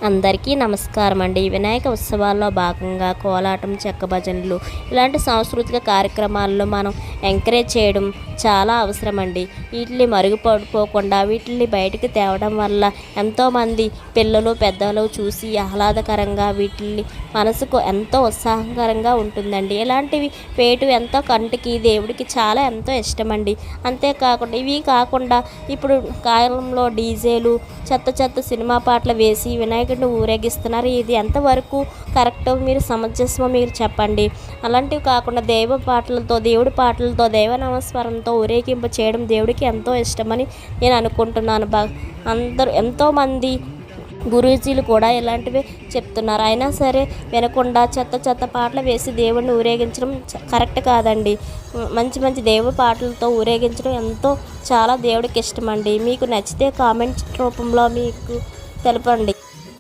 అందరికీ నమస్కారం అండి. వినాయక ఉత్సవాల్లో భాగంగా కోలాటం, చెక్క భజనలు ఇలాంటి సాంస్కృతిక కార్యక్రమాల్లో మనం ఎంకరేజ్ చేయడం చాలా అవసరం అండి. వీటిని మరుగుపడిపోకుండా వీటిని బయటికి తేవడం వల్ల ఎంతోమంది పిల్లలు, పెద్దలు చూసి ఆహ్లాదకరంగా వీటిని మనసుకు ఎంతో ఉత్సాహకరంగా ఉంటుందండి. ఇలాంటివి వేయటం ఎంతో కంటికి, దేవుడికి చాలా ఎంతో ఇష్టమండి. అంతేకాకుండా ఇవి కాకుండా ఇప్పుడు కాలంలో డీజేలు, చెత్త సినిమా పాటలు వేసి వినాయకుడిని ఊరేగిస్తున్నారు. ఇది ఎంతవరకు కరెక్టో, మీరు సమంజసమో మీరు చెప్పండి. అలాంటివి కాకుండా దేవుడి పాటలతో దైవనామస్మరణతో ఊరేగింపు చేయడం దేవుడికి ఎంతో ఇష్టమని నేను అనుకుంటున్నాను. అందరూ ఎంతోమంది గురూజీలు కూడా ఇలాంటివి చెప్తున్నారు. అయినా సరే వినకుండా చెత్త పాటలు వేసి దేవుడిని ఊరేగించడం కరెక్ట్ కాదండి. మంచి దేవుడి పాటలతో ఊరేగించడం చాలా దేవుడికి ఇష్టమండి. మీకు నచ్చితే కామెంట్ రూపంలో మీకు తెలపండి.